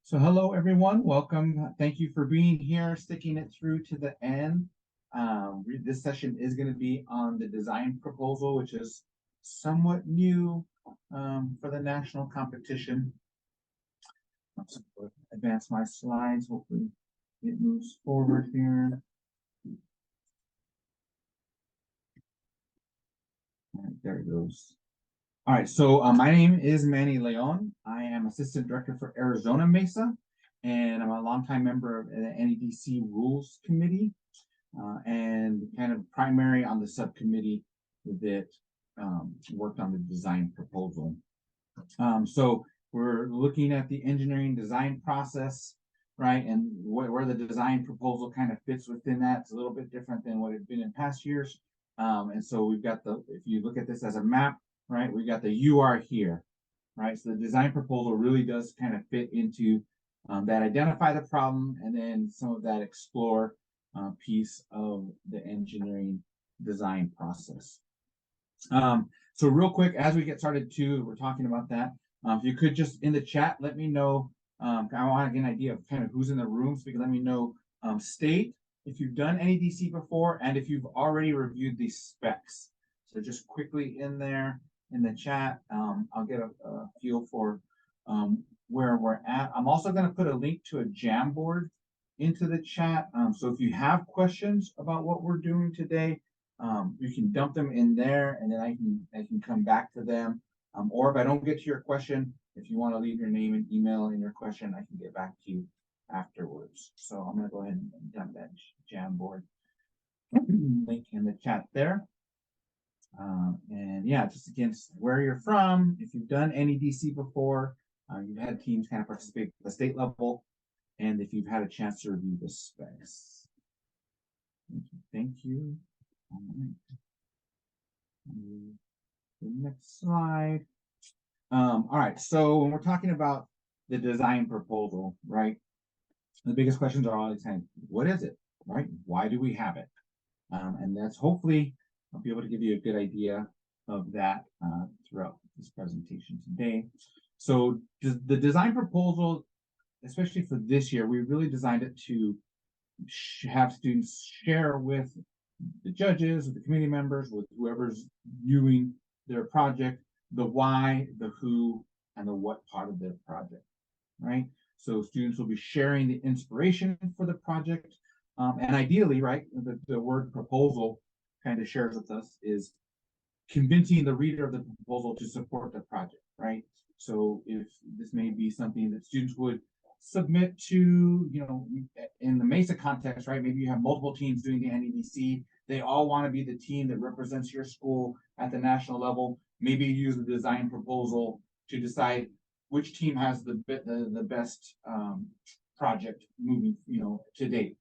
So hello, everyone. Welcome. Thank you for being here, sticking it through to the end. This session is going to be on the design proposal, which is somewhat new for the national competition. Let's advance my slides. Hopefully it moves forward here. All right, there it goes. All right, so my name is Manny Leon. I am Assistant Director for Arizona Mesa, and I'm a longtime member of the NEDC Rules Committee, and kind of primary on the subcommittee that worked on the design proposal. So we're looking at the engineering design process, right, and where the design proposal kind of fits within that. It's a little bit different than what it's been in past years. And so we've got if you look at this as a map, right, we got the UR here, right? So the design proposal really does kind of fit into that identify the problem and then some of that explore piece of the engineering design process. So real quick, as we get started too, we're talking about that. If you could just in the chat, let me know. I want to get an idea of kind of who's in the room, so you can let me know state if you've done NEDC before and if you've already reviewed these specs. So just quickly in there in the chat, I'll get a feel for where we're at. I'm also going to put a link to a Jamboard into the chat. So if you have questions about what we're doing today, you can dump them in there, and then I can come back to them. Or if I don't get to your question, if you want to leave your name and email in your question, I can get back to you afterwards. So I'm going to go ahead and dump that Jamboard link in the chat there. And yeah, just against where you're from, if you've done NEDC before, you've had teams kind of participate at the state level, and if you've had a chance to review the specs. Thank you. All right. The next slide. All right, so when we're talking about the design proposal, right, the biggest questions are always saying, what is it, right? Why do we have it? And that's hopefully I'll be able to give you a good idea of that throughout this presentation today. So the design proposal, especially for this year, we really designed it to have students share with the judges, with the committee members, with whoever's viewing their project, the why, the who, and the what part of the project, right? So students will be sharing the inspiration for the project. And ideally, right, the word proposal kind of shares with us is convincing the reader of the proposal to support the project, right? So if this may be something that students would submit to, in the Mesa context, right? Maybe you have multiple teams doing the NEDC. They all want to be the team that represents your school at the national level. Maybe you use the design proposal to decide which team has the best project moving, to date.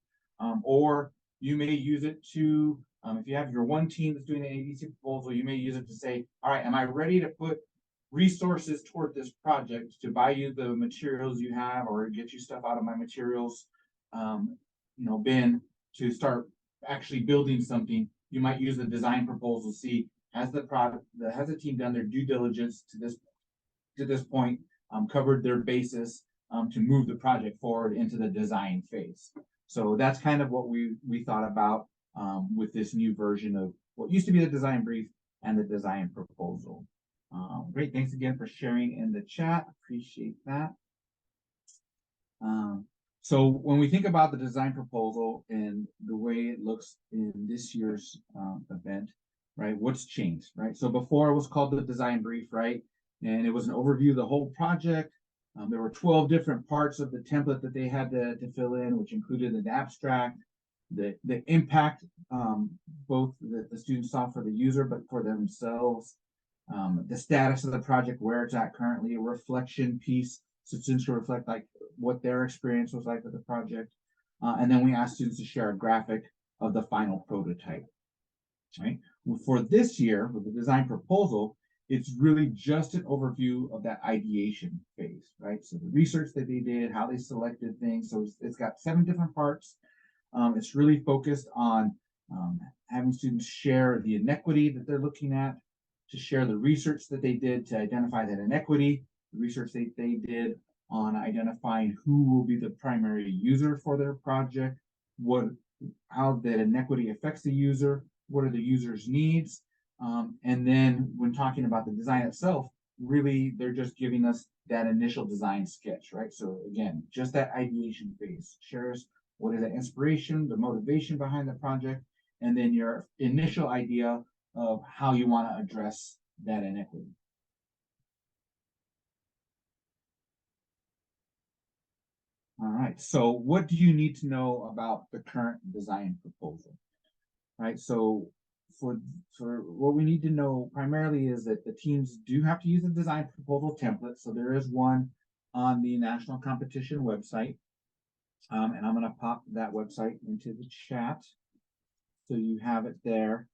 Or you may use it to, if you have your one team that's doing the NEDC proposal, you may use it to say, all right, am I ready to put resources toward this project to buy you the materials you have or get you stuff out of my materials bin to start actually building something. You might use the design proposal, see has the team done their due diligence to this point, covered their basis to move the project forward into the design phase. So that's kind of what we thought about with this new version of what used to be the design brief and the design proposal. Great, thanks again for sharing in the chat. Appreciate that. So when we think about the design proposal and the way it looks in this year's event, right, what's changed, right? So before it was called the design brief, right? And it was an overview of the whole project. There were 12 different parts of the template that they had to fill in, which included an abstract, the impact both the students saw for the user, but for themselves, the status of the project, where it's at currently, a reflection piece, so students can reflect like what their experience was like with the project. And then we asked students to share a graphic of the final prototype, right? For this year, with the design proposal, it's really just an overview of that ideation phase, right? So the research that they did, how they selected things. So it's got 7 different parts. It's really focused on having students share the inequity that they're looking at, to share the research that they did to identify that inequity, the research they did on identifying who will be the primary user for their project, how that inequity affects the user, what are the user's needs, and then when talking about the design itself, really they're just giving us that initial design sketch, right? So again, just that ideation phase. Share us what is the inspiration, the motivation behind the project, and then your initial idea of how you want to address that inequity. All right, so what do you need to know about the current design proposal? Right, so for what we need to know primarily is that the teams do have to use a design proposal template. So there is one on the national competition website. And I'm going to pop that website into the chat. So you have it there.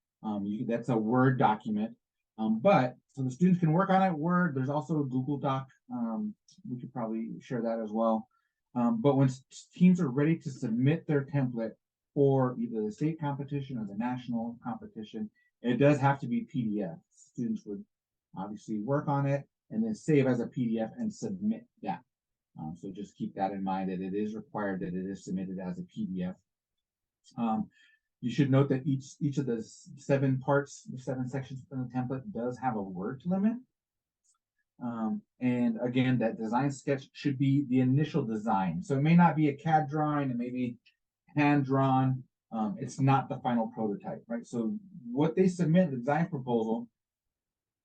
That's a Word document. But so the students can work on it, Word. There's also a Google Doc. We could probably share that as well. But when teams are ready to submit their template for either the state competition or the national competition, it does have to be PDF. Students would obviously work on it and then save as a PDF and submit that. So just keep that in mind that it is required that it is submitted as a PDF. You should note that each of the 7 parts, the 7 sections within the template does have a word limit. And again, that design sketch should be the initial design. So it may not be a CAD drawing, it may be hand drawn. It's not the final prototype, right? So what they submit, the design proposal,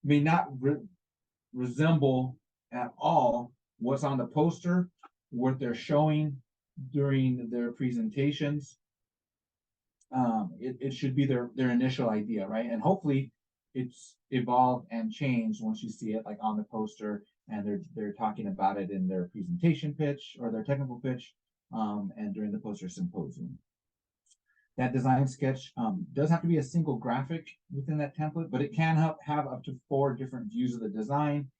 may not resemble at all what's on the poster, what they're showing during their presentations. It should be their initial idea, right? And hopefully it's evolved and changed once you see it like on the poster and they're talking about it in their presentation pitch or their technical pitch, and during the poster symposium. That design sketch does have to be a single graphic within that template, but it can have up to 4 different views of the design,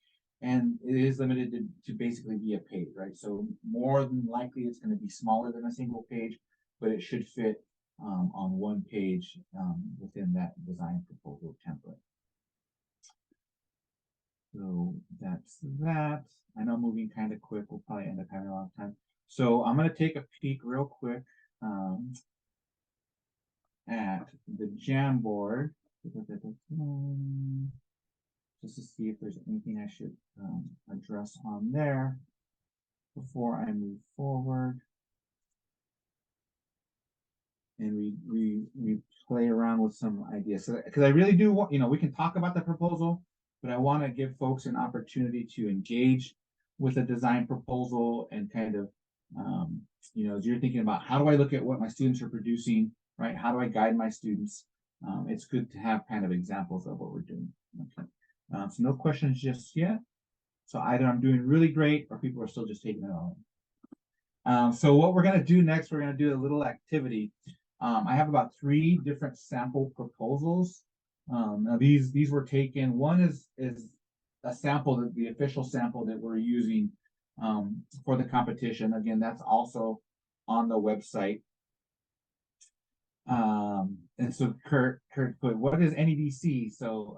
and it is limited to basically be a page, right? So more than likely it's going to be smaller than a single page, but it should fit on one page within that design proposal template. So that's that. I know I'm moving kind of quick. We'll probably end up having a long time. So I'm going to take a peek real quick at the Jamboard just to see if there's anything I should address on there before I move forward. And we play around with some ideas. So, because I really do want, we can talk about the proposal, but I want to give folks an opportunity to engage with a design proposal and kind of, as you're thinking about how do I look at what my students are producing, right? How do I guide my students? It's good to have kind of examples of what we're doing. Okay. So no questions just yet. So either I'm doing really great or people are still just taking it all in. So what we're going to do next, we're going to do a little activity. I have about 3 different sample proposals. Now these were taken. One is a sample, the official sample that we're using for the competition. Again, that's also on the website. And so Kurt put, what is NEDC? So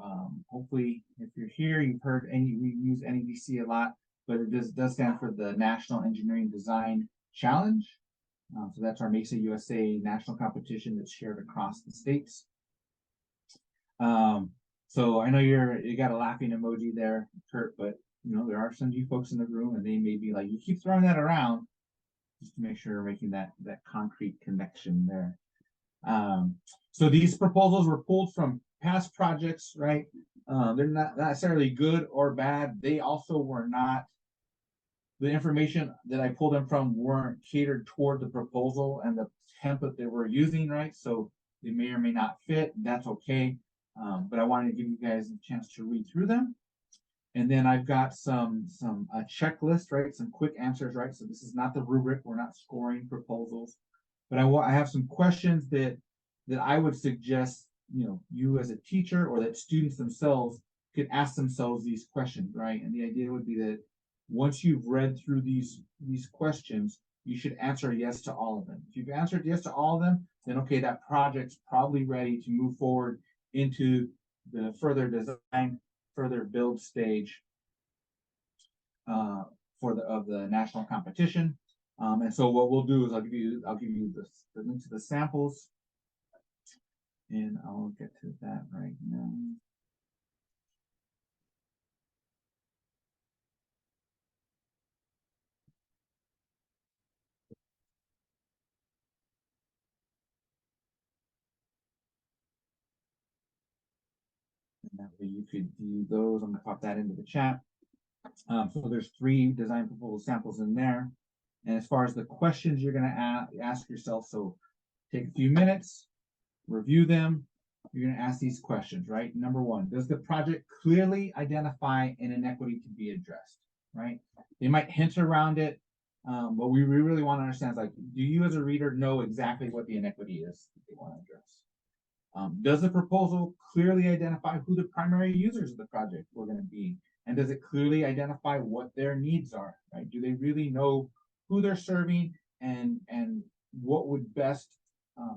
hopefully if you're here, you've heard we use NEDC a lot, but it does stand for the National Engineering Design Challenge. So that's our Mesa USA national competition that's shared across the states. So I know you got a laughing emoji there, Kurt, but there are some of you folks in the room and they may be like, you keep throwing that around, just to make sure we're making that concrete connection there. So these proposals were pulled from past projects, right? They're not necessarily good or bad. They also were not, the information that I pulled them from weren't catered toward the proposal and the template that we're using, right? So they may or may not fit. That's okay. But I wanted to give you guys a chance to read through them. And then I've got a checklist, right? Some quick answers, right? So this is not the rubric. We're not scoring proposals, but I have some questions that I would suggest, you as a teacher or that students themselves could ask themselves these questions, right? And the idea would be that once you've read through these questions, you should answer yes to all of them. If you've answered yes to all of them, then okay, that project's probably ready to move forward into the further design, further build stage of the national competition. And so what we'll do is I'll give you the link to the samples, and I'll get to that right now. And that way you could view those. I'm gonna pop that into the chat. So there's 3 design proposal samples in there. And as far as the questions you're gonna ask yourself, so take a few minutes, review them. You're going to ask these questions, right? Number 1, does the project clearly identify an inequity to be addressed, right? They might hint around it, but we really want to understand, like, do you as a reader know exactly what the inequity is that they want to address? Does the proposal clearly identify who the primary users of the project were going to be? And does it clearly identify what their needs are, right? Do they really know who they're serving and what would best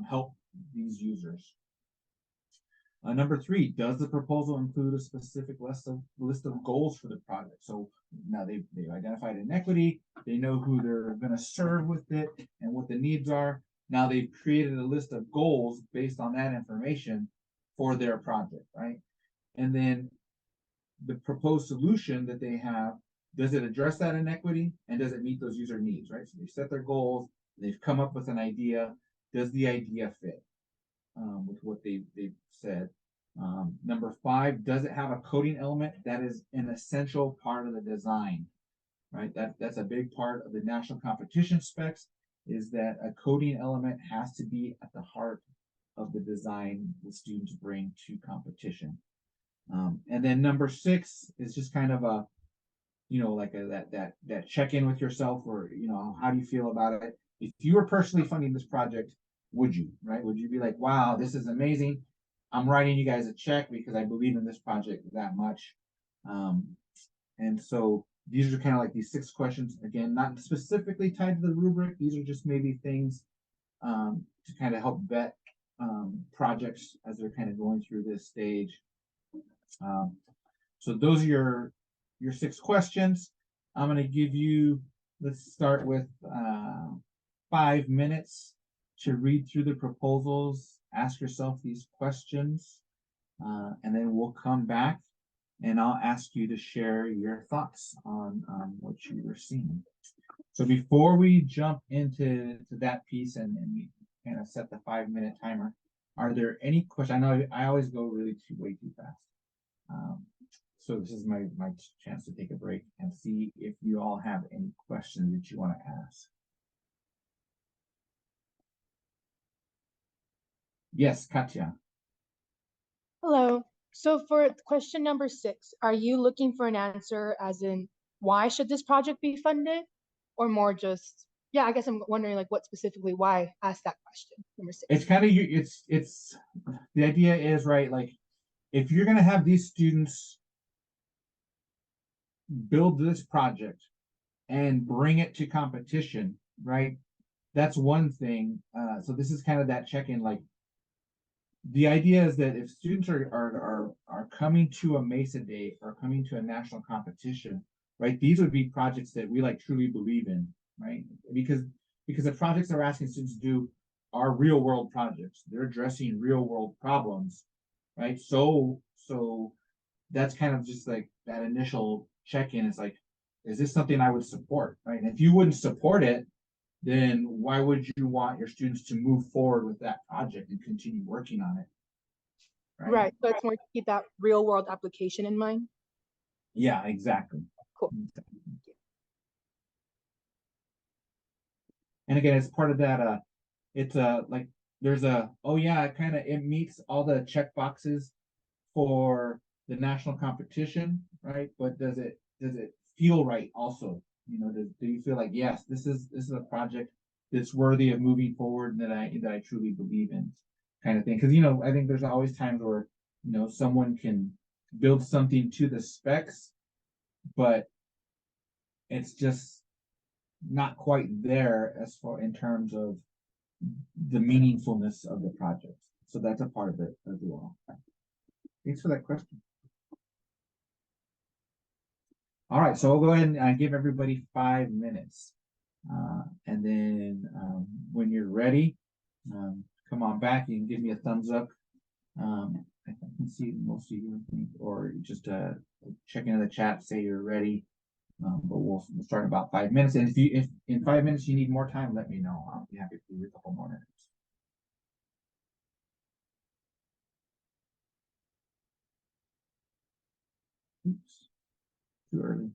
help these users? Number 3, does the proposal include a specific list of goals for the project? So now they've identified inequity, they know who they're going to serve with it and what the needs are. Now they've created a list of goals based on that information for their project, right? And then the proposed solution that they have, does it address that inequity and does it meet those user needs, right? So they set their goals, they've come up with an idea. Does the idea fit with what they've said? Number 5, does it have a coding element that is an essential part of the design, right? That's a big part of the national competition specs, is that a coding element has to be at the heart of the design the students bring to competition. And then number 6 is just kind of a, like that check-in with yourself, or, how do you feel about it? If you were personally funding this project, would you, right? Would you be like, wow, this is amazing. I'm writing you guys a check because I believe in this project that much. And so these are kind of like these 6 questions, again, not specifically tied to the rubric. These are just maybe things to kind of help vet projects as they're kind of going through this stage. So those are your 6 questions. I'm going to give you, let's start with 5 minutes to read through the proposals, ask yourself these questions, and then we'll come back and I'll ask you to share your thoughts on what you were seeing. So before we jump into that piece and we kind of set the 5-minute timer, are there any questions? I know I always go way too fast. So this is my chance to take a break and see if you all have any questions that you want to ask. Yes, Katya. Hello. So for question number 6, are you looking for an answer as in why should this project be funded, or more just, I guess I'm wondering like what specifically, why ask that question, number 6. It's kind of, it's the idea is, right, like if you're going to have these students build this project and bring it to competition, right? That's one thing. So this is kind of that check-in, like the idea is that if students are coming to a MESA Day or coming to a national competition, right, these would be projects that we like truly believe in, right? Because the projects they're asking students to do are real world projects. They're addressing real world problems, right? So that's kind of just like that initial check-in. It's like, is this something I would support, right? And if you wouldn't support it, then why would you want your students to move forward with that project and continue working on it? Right. So it's more to keep that real world application in mind. Yeah, exactly. Cool. Exactly. And again, it's part of that, it's like there's a, oh yeah, it meets all the check boxes for the national competition, right? But does it feel right also? Do you feel like, yes, this is a project that's worthy of moving forward, that I truly believe in, kind of thing? Because I think there's always times where someone can build something to the specs, but it's just not quite there as far in terms of the meaningfulness of the project. So that's a part of it as well. Thanks for that question. All right, so we'll go ahead and give everybody 5 minutes. And then when you're ready, come on back. You can give me a thumbs up. I can see most of you, or just check into the chat, say you're ready. But we'll start in about 5 minutes. And if in 5 minutes you need more time, let me know. I'll be happy to give you a couple more minutes. Oops, too early.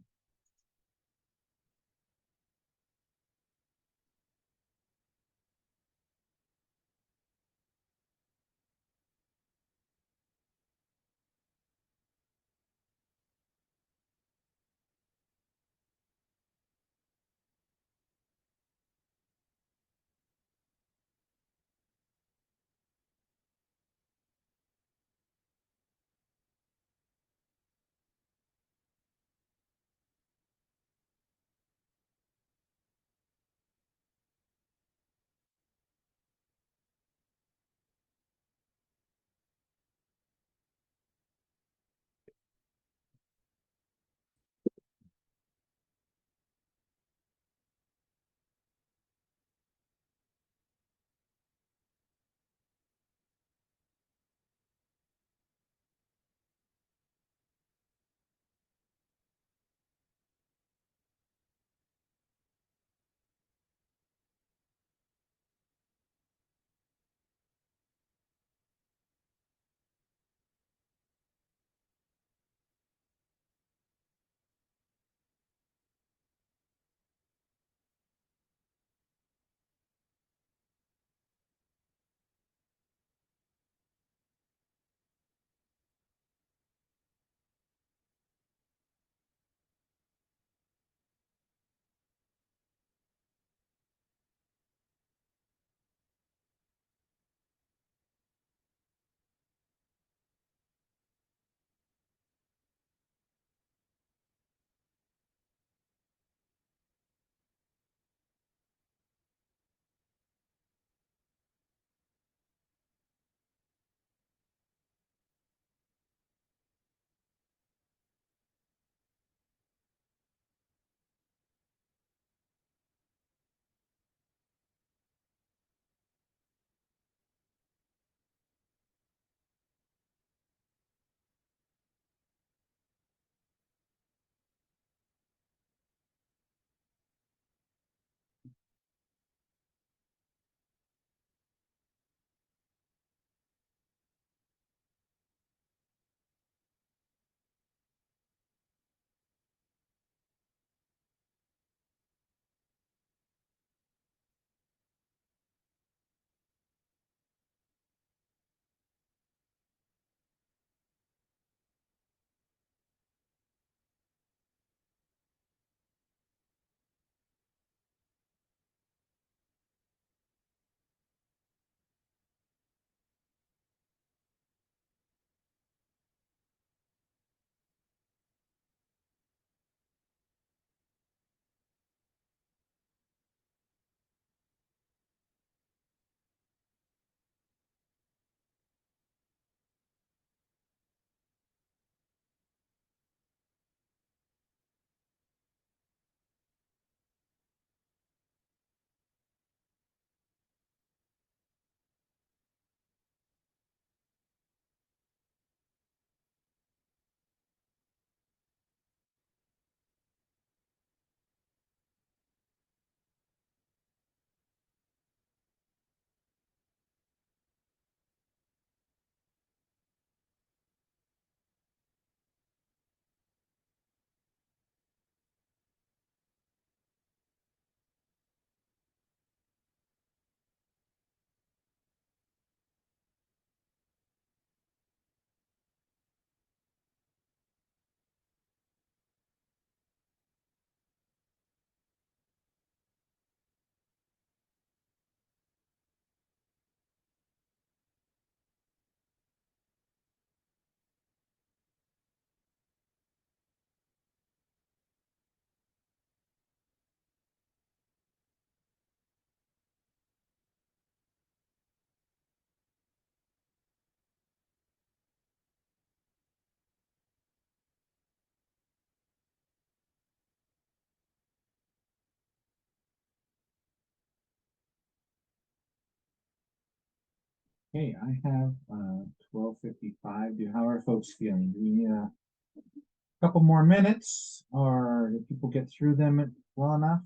Okay, I have 12:55. How are folks feeling? Do we need a couple more minutes, or do people get through them well enough?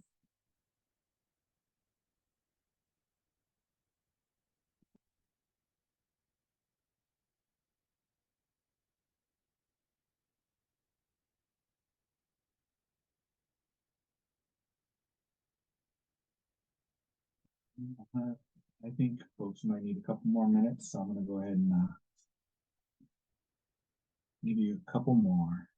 Uh, I think folks might need a couple more minutes, so I'm gonna go ahead and give you a couple more.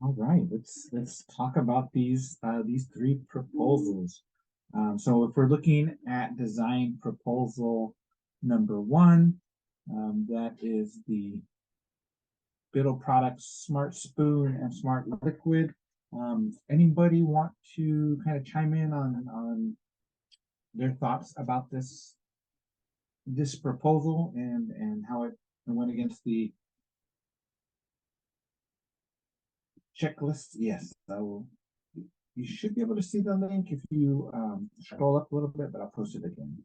All right, let's talk about these three proposals. So if we're looking at design proposal number one, that is the Biddle Products Smart Spoon and Smart Liquid. Anybody want to kind of chime in on their thoughts about this proposal and how it went against the checklist? Yes, so you should be able to see the link if you scroll up a little bit, but I'll post it again.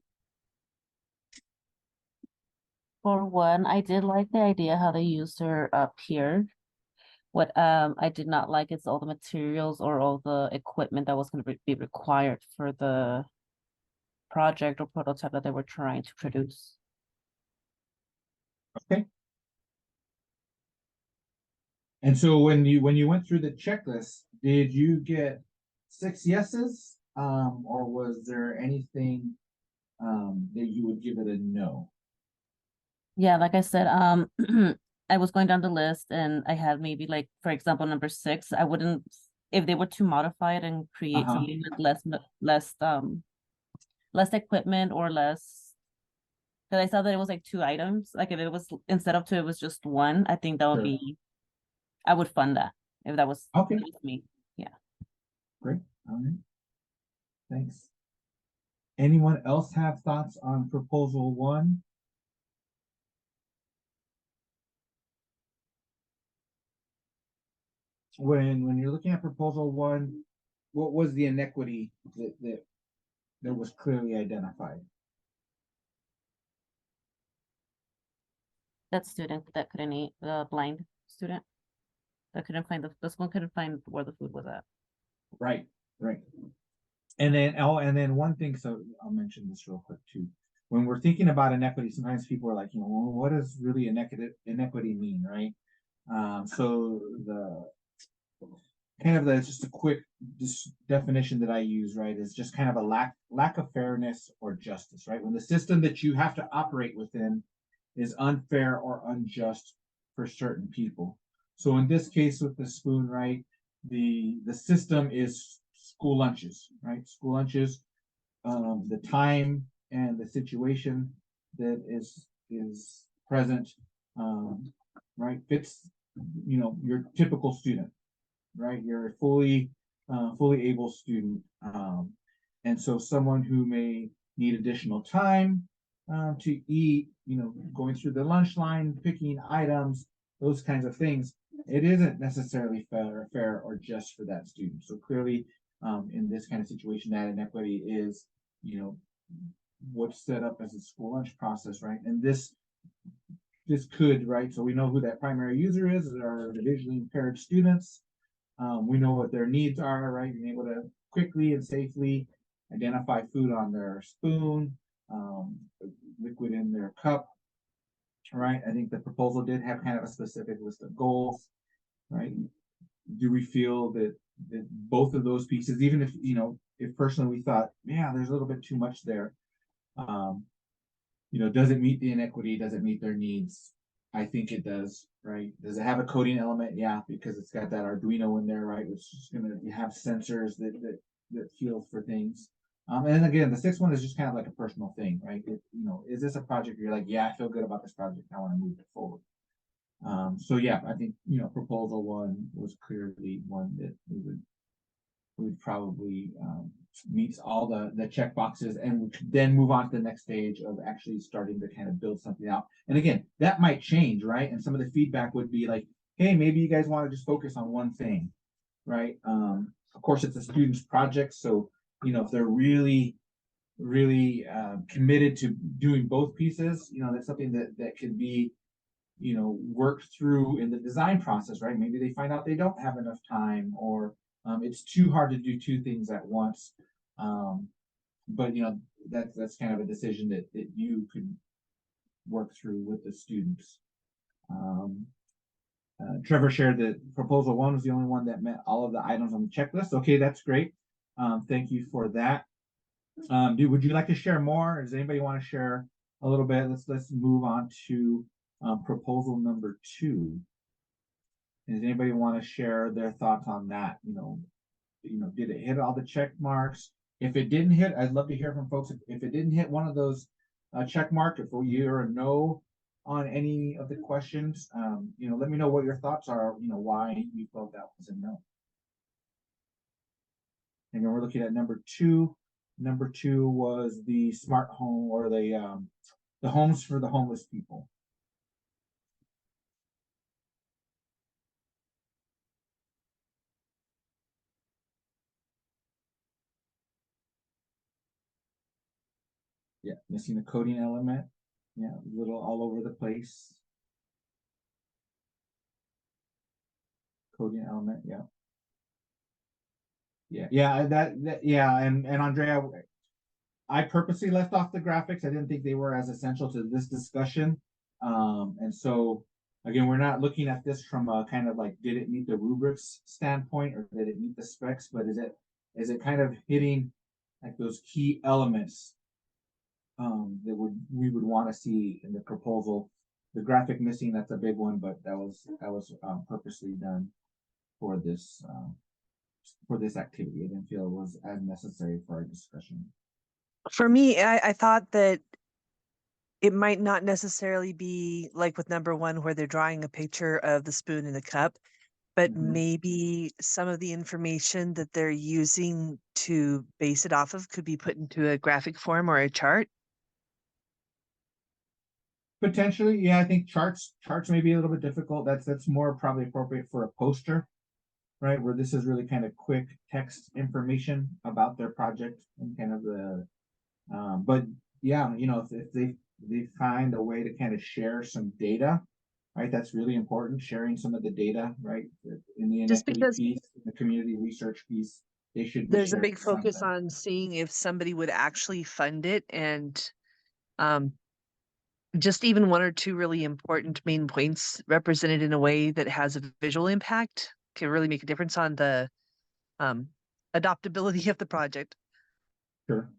For one, I did like the idea how they used her up here. What I did not like is all the materials or all the equipment that was going to be required for the project or prototype that they were trying to produce. Okay. And so when you went through the checklist, did you get 6 yeses? Or was there anything that you would give it a no? Yeah, like I said, I was going down the list and I had maybe like, for example, number 6, I wouldn't, if they were to modify it and create something with less equipment or less, because I saw that it was like 2 items. Like if it was instead of 2, it was just 1. I think that would Sure. be, I would fund that if that was Okay, me. Yeah. great. All right. Thanks. Anyone else have thoughts on proposal one? When you're looking at proposal one, what was the inequity that was clearly identified? That student that couldn't eat, the blind student that couldn't find the school couldn't find where the food was at. Right, right. And then one thing, so I'll mention this real quick too. When we're thinking about inequity, sometimes people are like, well, what does really inequity mean, right? So the kind of the just a quick definition that I use, right, is just kind of a lack of fairness or justice, right? When the system that you have to operate within is unfair or unjust for certain people. So in this case with the spoon, right, the system is school lunches, right? School lunches, the time and the situation that is present, right, fits, your typical student, right? You're a fully able student. And so someone who may need additional time to eat, going through the lunch line, picking items, those kinds of things, it isn't necessarily fair or just for that student. So clearly, in this kind of situation, that inequity is, what's set up as a school lunch process, right? And this could, right? So we know who that primary user is, are the visually impaired students. We know what their needs are, right? Being able to quickly and safely identify food on their spoon, liquid in their cup, right? I think the proposal did have kind of a specific list of goals, right? Do we feel that both of those pieces, even if, if personally we thought, yeah, there's a little bit too much there, does it meet the inequity? Does it meet their needs? I think it does, right? Does it have a coding element? Yeah, because it's got that Arduino in there, right? Which is going to have sensors that feel for things. And then again, the sixth one is just kind of like a personal thing, right? Is this a project where you're like, yeah, I feel good about this project, I want to move it forward. So yeah, I think proposal one was clearly one that we would probably meets all the check boxes, and we could then move on to the next stage of actually starting to kind of build something out. And again, that might change, right? And some of the feedback would be like, hey, maybe you guys want to just focus on one thing, right? Of course, it's a student's project, so if they're really committed to doing both pieces, that's something that could be worked through in the design process, right? Maybe they find out they don't have enough time, or it's too hard to do two things at once. But that's kind of a decision that you could work through with the students. Trevor shared that proposal one was the only one that met all of the items on the checklist. Okay, that's great. Thank you for that. Would you like to share more? Does anybody want to share a little bit? Let's move on to proposal number 2. Does anybody want to share their thoughts on that? Did it hit all the check marks? If it didn't hit, I'd love to hear from folks. If it didn't hit one of those check mark, if you're a no on any of the questions, let me know what your thoughts are. Why you felt that was a no. And then we're looking at number 2. Number 2 was the smart home, or the homes for the homeless people. Yeah, missing the coding element. Yeah, a little all over the place. Coding element, yeah. Yeah, and Andrea, I purposely left off the graphics. I didn't think they were as essential to this discussion. And so again, we're not looking at this from a kind of like, did it meet the rubrics standpoint, or did it meet the specs? But is it kind of hitting like those key elements that we would want to see in the proposal? The graphic missing, that's a big one, but that was purposely done for this activity. I didn't feel it was as necessary for our discussion. For me, I thought that it might not necessarily be like with number 1 where they're drawing a picture of the spoon in the cup, but maybe some of the information that they're using to base it off of could be put into a graphic form or a chart. Potentially, yeah. I think charts may be a little bit difficult. That's more probably appropriate for a poster, right? Where this is really kind of quick text information about their project and kind of the, but yeah, if they find a way to kind of share some data, right? That's really important. Sharing some of the data, right? In the Just inequity because piece, the community research piece, they should be there's a sharing big focus something. on seeing if somebody would actually fund it and um just even one or two really important main points represented in a way that has a visual impact can really make a difference on the adoptability of the project. Sure.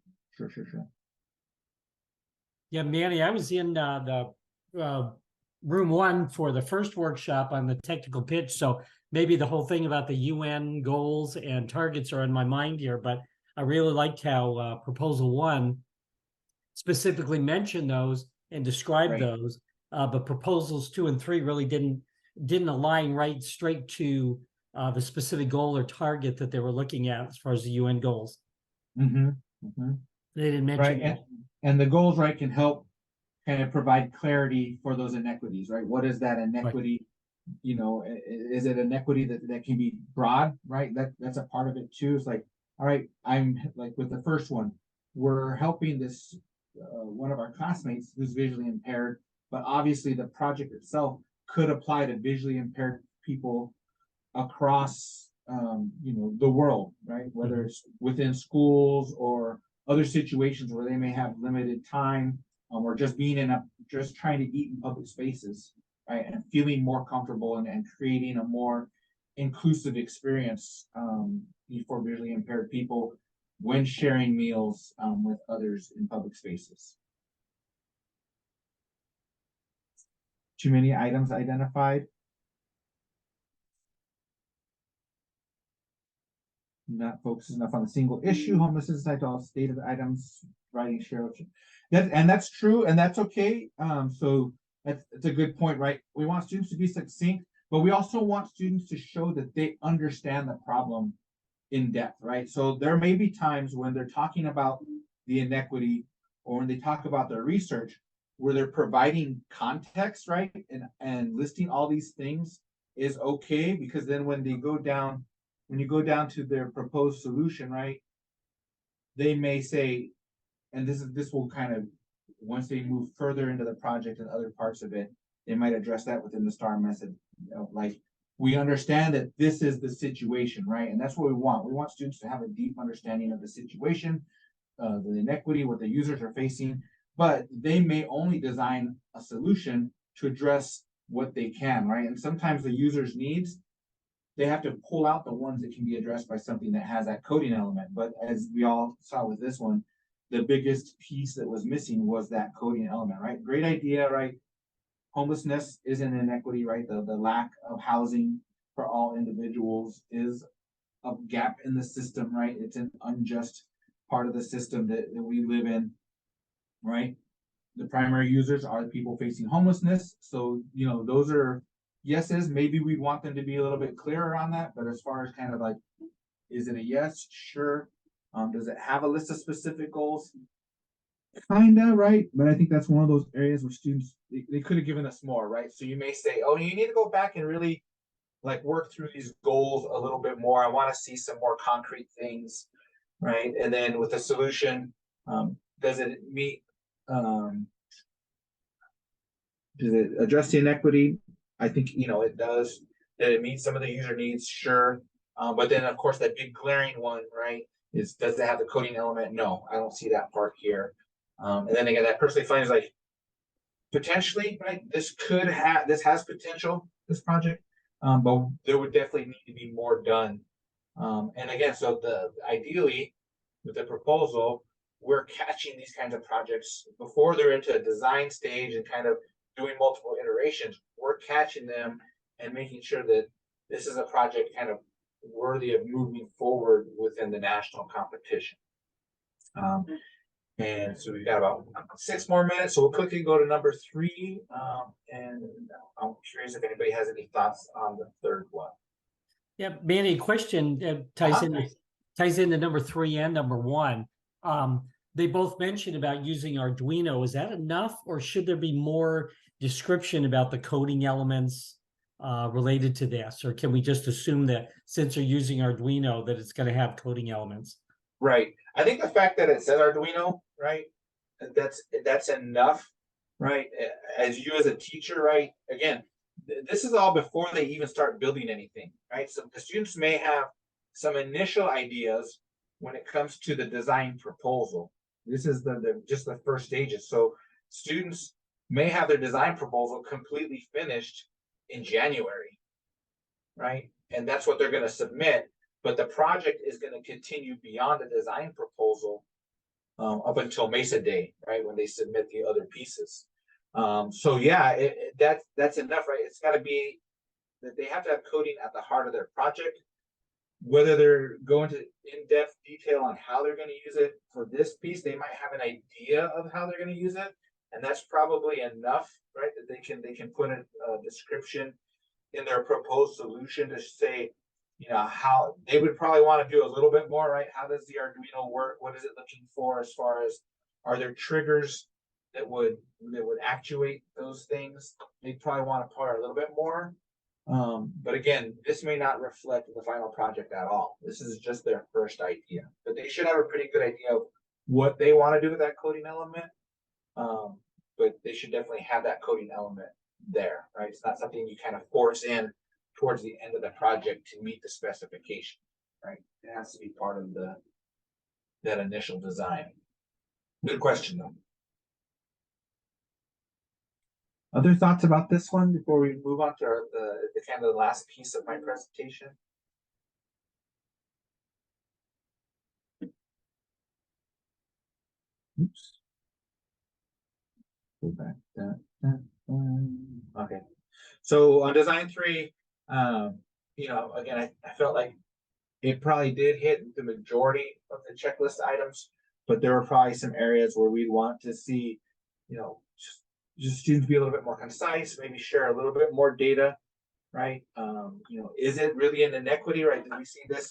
Yeah, Manny, I was in the room one for the first workshop on the technical pitch. So maybe the whole thing about the UN goals and targets are in my mind here, but I really liked how proposal one specifically mentioned those and described Right. those. But proposals 2 and 3 really didn't align right straight to the specific goal or target that they were looking at as far as the UN goals. Mm-hmm. They didn't mention Right, that. and the goals, right, can help kind of provide clarity for those inequities, right? What is that inequity? You know, is it inequity that can be broad, right? That's a part of it too. It's like, all right, I'm like with the first one, we're helping this one of our classmates who's visually impaired, but obviously the project itself could apply to visually impaired people across you know, the world, right? Whether it's within schools or other situations where they may have limited time, or just just trying to eat in public spaces, right? And feeling more comfortable and creating a more inclusive experience for visually impaired people when sharing meals with others in public spaces. Too many items identified. Not focusing enough on a single issue, homelessness tied to all stated items, writing share. That's true, and that's okay. So that's a good point, right? We want students to be succinct, but we also want students to show that they understand the problem in depth, right? So there may be times when they're talking about the inequity or when they talk about their research where they're providing context, right? And listing all these things is okay, because then when you go down to their proposed solution, right? They may say, and this will kind of, once they move further into the project and other parts of it, they might address that within the STAR method. You know, like, we understand that this is the situation, right? And that's what we want. We want students to have a deep understanding of the situation, the inequity, what the users are facing, but they may only design a solution to address what they can, right? And sometimes the user's needs, they have to pull out the ones that can be addressed by something that has that coding element. But as we all saw with this one, the biggest piece that was missing was that coding element, right? Great idea, right? Homelessness is an inequity, right? The lack of housing for all individuals is a gap in the system, right? It's an unjust part of the system that we live in, right? The primary users are the people facing homelessness. So, you know, those are yeses. Maybe we want them to be a little bit clearer on that, but as far as kind of like, is it a yes? Sure. Does it have a list of specific goals? Kinda, right? But I think that's one of those areas where students, they could have given us more, right? So you may say, oh, you need to go back and really like work through these goals a little bit more. I want to see some more concrete things, right? And then with the solution, does it meet, does it address the inequity? I think, you know, it does. Did it meet some of the user needs? Sure. But then of course that big glaring one, right, is, does it have the coding element? No, I don't see that part here. And then again, that personally finds like, potentially, right, this has potential, this project, but there would definitely need to be more done. And again, so ideally with the proposal, we're catching these kinds of projects before they're into a design stage and kind of doing multiple iterations. We're catching them and making sure that this is a project kind of worthy of moving forward within the national competition. And so we've got about 6 more minutes, so we'll quickly go to number 3. And I'm curious if anybody has any thoughts on the third one. Yeah, Manny, question ties into number 3 and number 1. They both mentioned about using Arduino. Is that enough, or should there be more description about the coding elements related to this? Or can we just assume that since they're using Arduino, that it's going to have coding elements? Right. I think the fact that it says Arduino, right, that's enough, right? As you as a teacher, right? Again, this is all before they even start building anything, right? So the students may have some initial ideas when it comes to the design proposal. This is just the first stages. So students may have their design proposal completely finished in January, right? And that's what they're going to submit, but the project is going to continue beyond the design proposal up until Mesa Day, right? When they submit the other pieces. So yeah, that's enough, right? It's got to be that they have to have coding at the heart of their project. Whether they're going to in-depth detail on how they're going to use it for this piece, they might have an idea of how they're going to use it, and that's probably enough, right? That they can put a description in their proposed solution to say, you know, how they would probably want to do a little bit more, right? How does the Arduino work? What is it looking for as far as, are there triggers that would actuate those things? They probably want to put a little bit more. But again, this may not reflect the final project at all. This is just their first idea, but they should have a pretty good idea of what they want to do with that coding element. But they should definitely have that coding element there, right? It's not something you kind of force in towards the end of the project to meet the specification, right? It has to be part of that initial design. Good question though. Other thoughts about this one before we move on to the kind of the last piece of my presentation? Oops. Go back. Okay. So on design 3, you know, again, I felt like it probably did hit the majority of the checklist items, but there were probably some areas where we'd want to see, you know, just students be a little bit more concise, maybe share a little bit more data, right? You know, is it really an inequity, right? Did we see this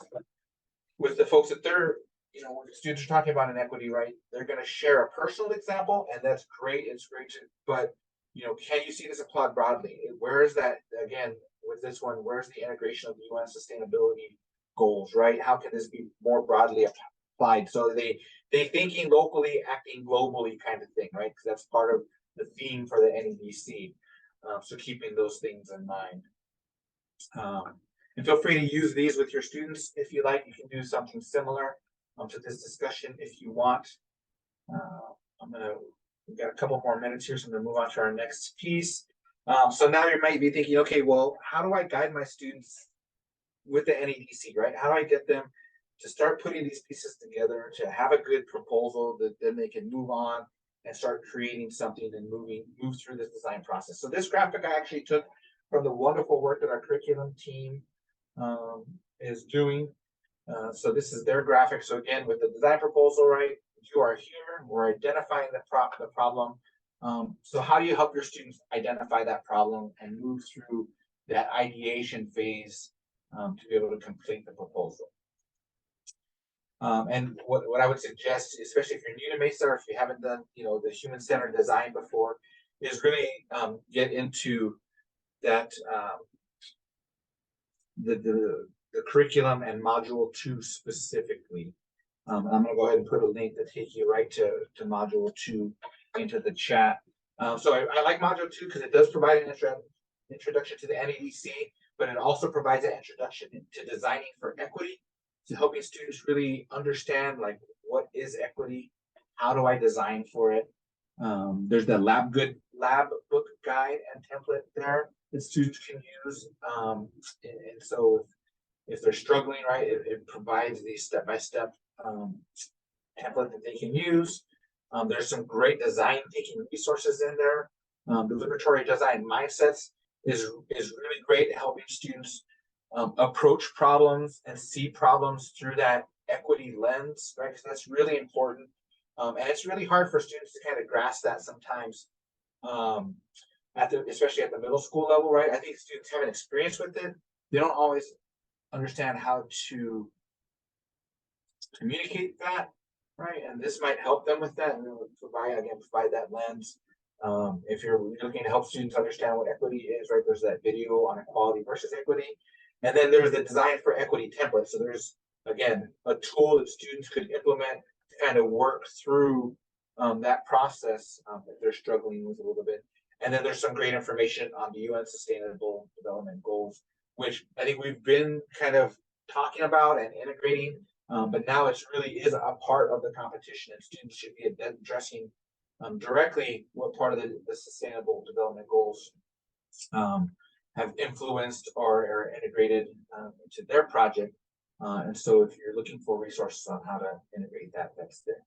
with the folks that they're, you know, when the students are talking about inequity, right? They're going to share a personal example, and that's great. It's great to, but you know, can you see this applied broadly? Where is that again with this one? Where's the integration of the UN sustainability goals, right? How can this be more broadly applied? So they thinking locally, acting globally kind of thing, right? Because that's part of the theme for the NEDC. So keeping those things in mind. And feel free to use these with your students if you like. You can do something similar to this discussion if you want. We've got a couple more minutes here, so I'm gonna move on to our next piece. So now you might be thinking, okay, well, how do I guide my students with the NEDC, right? How do I get them to start putting these pieces together, to have a good proposal that then they can move on and start creating something and move through this design process. So this graphic I actually took from the wonderful work that our curriculum team is doing. So this is their graphic. So again, with the design proposal, right, you are here, we're identifying the problem. So how do you help your students identify that problem and move through that ideation phase to be able to complete the proposal? And what I would suggest, especially if you're new to Mesa or if you haven't done, you know, the human-centered design before, is really get into that the curriculum and module 2 specifically. I'm going to go ahead and put a link to take you right to module 2 into the chat. So I like module 2 because it does provide an introduction to the NEDC, but it also provides an introduction to designing for equity, to helping students really understand like what is equity, how do I design for it. There's the lab book guide and template there that students can use. And so if they're struggling, right, it provides the step-by-step template that they can use. There's some great design thinking resources in there. The liberatory design mindsets is really great at helping students approach problems and see problems through that equity lens, right? Because that's really important. And it's really hard for students to kind of grasp that sometimes, especially at the middle school level, right? I think students have an experience with it. They don't always understand how to communicate that, right? And this might help them with that, and provide that lens. If you're looking to help students understand what equity is, right? There's that video on equality versus equity, and then there's the design for equity template. So there's again a tool that students could implement to kind of work through that process if they're struggling with a little bit. And then there's some great information on the UN Sustainable Development Goals, which I think we've been kind of talking about and integrating, but now it's really is a part of the competition, and students should be addressing directly what part of the sustainable development goals have influenced or are integrated into their project. And so if you're looking for resources on how to integrate that, that's there.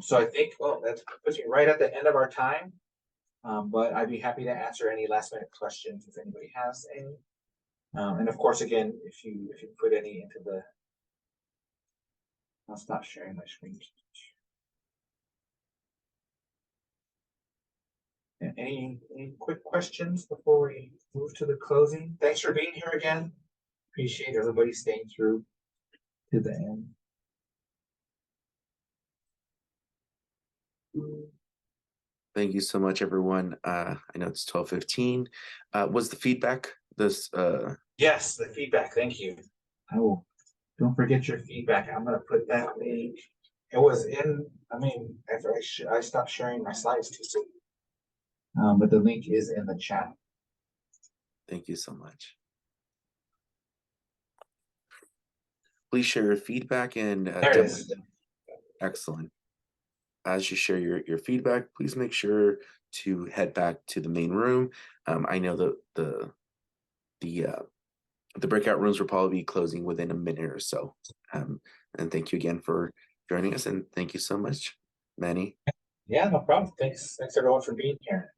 So I think, well, that puts me right at the end of our time. But I'd be happy to answer any last minute questions if anybody has any. And of course, again, if you put any into the, I'll stop sharing my screen. Any quick questions before we move to the closing? Thanks for being here again. Appreciate everybody staying through to the end. Thank you so much, everyone. I know it's 12:15. Was the feedback this? Yes, the feedback. Thank you. Oh, don't forget your feedback. I'm gonna put that link. It was in. I mean, I stopped sharing my slides too soon. But the link is in the chat. Thank you so much. Please share your feedback and There it is. Excellent. As you share your feedback, please make sure to head back to the main room. I know that the breakout rooms will probably be closing within a minute or so. And thank you again for joining us, and thank you so much, Manny. Yeah, no problem. Thanks everyone for being here.